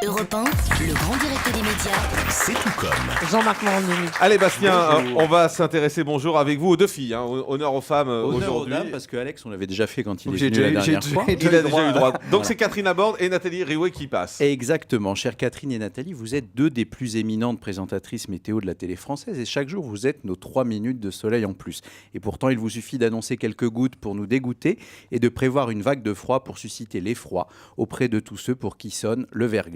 Europe 1, le grand direct des médias. C'est tout comme. Jean-Marc Morandini. Allez Bastien, Bonjour. on va s'intéresser bonjour avec vous aux deux filles. Honneur aux femmes Honneur aux aujourd'hui. dames, parce que Alex, on l'avait déjà fait quand il Donc est venu la dernière fois. Il a déjà eu droit. Donc c'est Catherine Laborde et Nathalie Riouet qui passent. Exactement, chère Catherine et Nathalie, vous êtes deux des plus éminentes présentatrices météo de la télé française et chaque jour vous êtes nos 3 minutes de soleil en plus. Et pourtant il vous suffit d'annoncer quelques gouttes pour nous dégoûter et de prévoir une vague de froid pour susciter l'effroi auprès de tous ceux pour qui sonne le verglas.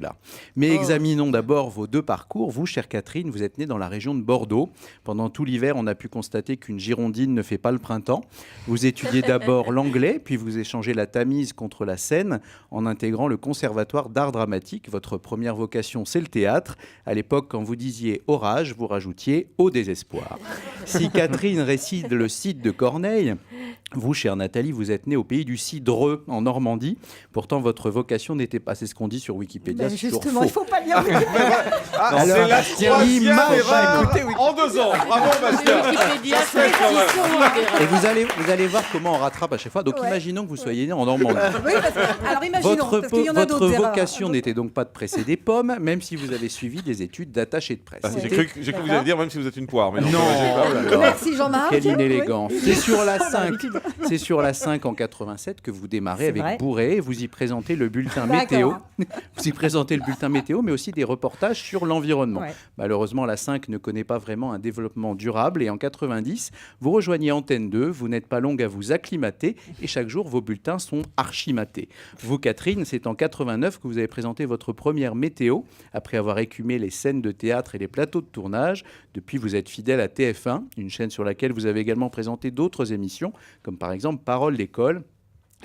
Mais examinons d'abord vos deux parcours. Vous, chère Catherine, vous êtes née dans la région de Bordeaux. Pendant tout l'hiver, on a pu constater qu'une girondine ne fait pas le printemps. Vous étudiez d'abord l'anglais, puis vous échangez la Tamise contre la Seine en intégrant le Conservatoire d'art dramatique. Votre première vocation, c'est le théâtre. À l'époque, quand vous disiez orage, vous rajoutiez au désespoir. Si Catherine récite le Cid de Corneille, vous, chère Nathalie, vous êtes née au pays du cidreux, en Normandie. Pourtant, votre vocation n'était pas, c'est ce qu'on dit sur Wikipédia, c'est toujours Justement, faux. il ne faut pas lire. Ah, Alors, c'est la Bastien, troisième image, erreur écoutez, en 2 ans. Bravo Bastien. Et vous allez voir comment on rattrape à chaque fois. Donc, Ouais. imaginons que vous soyez né en Normandie. Oui, alors imaginons, Votre, parce qu'il y en a votre d'autres erreurs. vocation n'était donc pas de presser des pommes, même si vous avez suivi des études d'attaché de presse. Ah, J'ai cru que vous alliez dire même si vous êtes une poire. Mais non. Non. j'ai pas. Merci Jean-Marc. Quelle inélégance. Oui. C'est sur la On a 5. l'habitude. C'est sur la 5 en 87 que vous démarrez C'est avec vrai. Bourré et vous y présentez le bulletin D'accord. météo. Vous y présentez le bulletin météo, mais aussi des reportages sur l'environnement. Ouais. Malheureusement, la 5 ne connaît pas vraiment un développement durable et en 90, vous rejoignez Antenne 2, vous n'êtes pas longue à vous acclimater et chaque jour, vos bulletins sont archimatés. Vous, Catherine, c'est en 89 que vous avez présenté votre première météo après avoir écumé les scènes de théâtre et les plateaux de tournage. Depuis, vous êtes fidèle à TF1, une chaîne sur laquelle vous avez également présenté d'autres émissions, comme par exemple Parole d'école.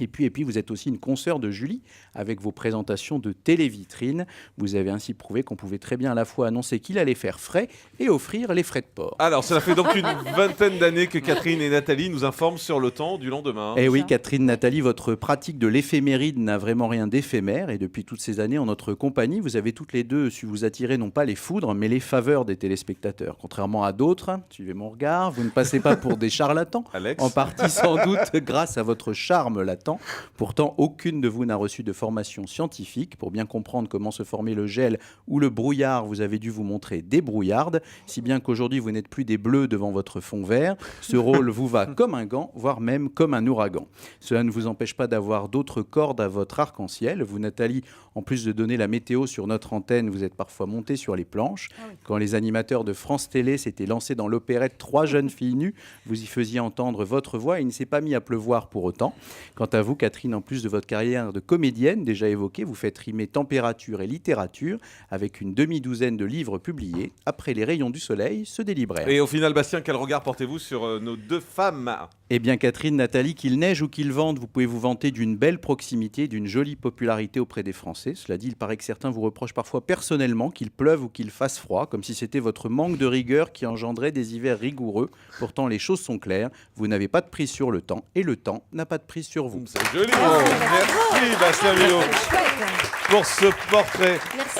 Et puis, vous êtes aussi une consoeur de Julie avec vos présentations de télévitrine. Vous avez ainsi prouvé qu'on pouvait très bien à la fois annoncer qu'il allait faire frais et offrir les frais de port. Alors, ça fait donc une vingtaine d'années que Catherine et Nathalie nous informent sur le temps du lendemain. Eh oui, Catherine, Nathalie, votre pratique de l'éphéméride n'a vraiment rien d'éphémère. Et depuis toutes ces années en notre compagnie, vous avez toutes les deux su vous attirer non pas les foudres, mais les faveurs des téléspectateurs. Contrairement à d'autres, suivez mon regard, vous ne passez pas pour des charlatans. Alex. En partie sans doute grâce à votre charme latent. Pourtant, aucune de vous n'a reçu de formation scientifique. Pour bien comprendre comment se formait le gel ou le brouillard, vous avez dû vous montrer débrouillarde, si bien qu'aujourd'hui, vous n'êtes plus des bleus devant votre fond vert. Ce rôle vous va comme un gant, voire même comme un ouragan. Cela ne vous empêche pas d'avoir d'autres cordes à votre arc-en-ciel. Vous, Nathalie, en plus de donner la météo sur notre antenne, vous êtes parfois montée sur les planches. Quand les animateurs de France Télé s'étaient lancés dans l'opérette Trois jeunes filles nues, vous y faisiez entendre votre voix et il ne s'est pas mis à pleuvoir pour autant. Quant à vous, Catherine, en plus de votre carrière de comédienne déjà évoquée, vous faites rimer température et littérature avec une demi-douzaine de livres publiés. Après les rayons du soleil, ceux des libraires. Et au final, Bastien, quel regard portez-vous sur nos deux femmes? Eh bien, Catherine, Nathalie, qu'il neige ou qu'il vente, vous pouvez vous vanter d'une belle proximité, d'une jolie popularité auprès des Français. Cela dit, il paraît que certains vous reprochent parfois personnellement qu'il pleuve ou qu'il fasse froid, comme si c'était votre manque de rigueur qui engendrait des hivers rigoureux. Pourtant, les choses sont claires. Vous n'avez pas de prise sur le temps et le temps n'a pas de prise sur vous. C'est joli. Merci Bastien Villot pour ce portrait. Merci.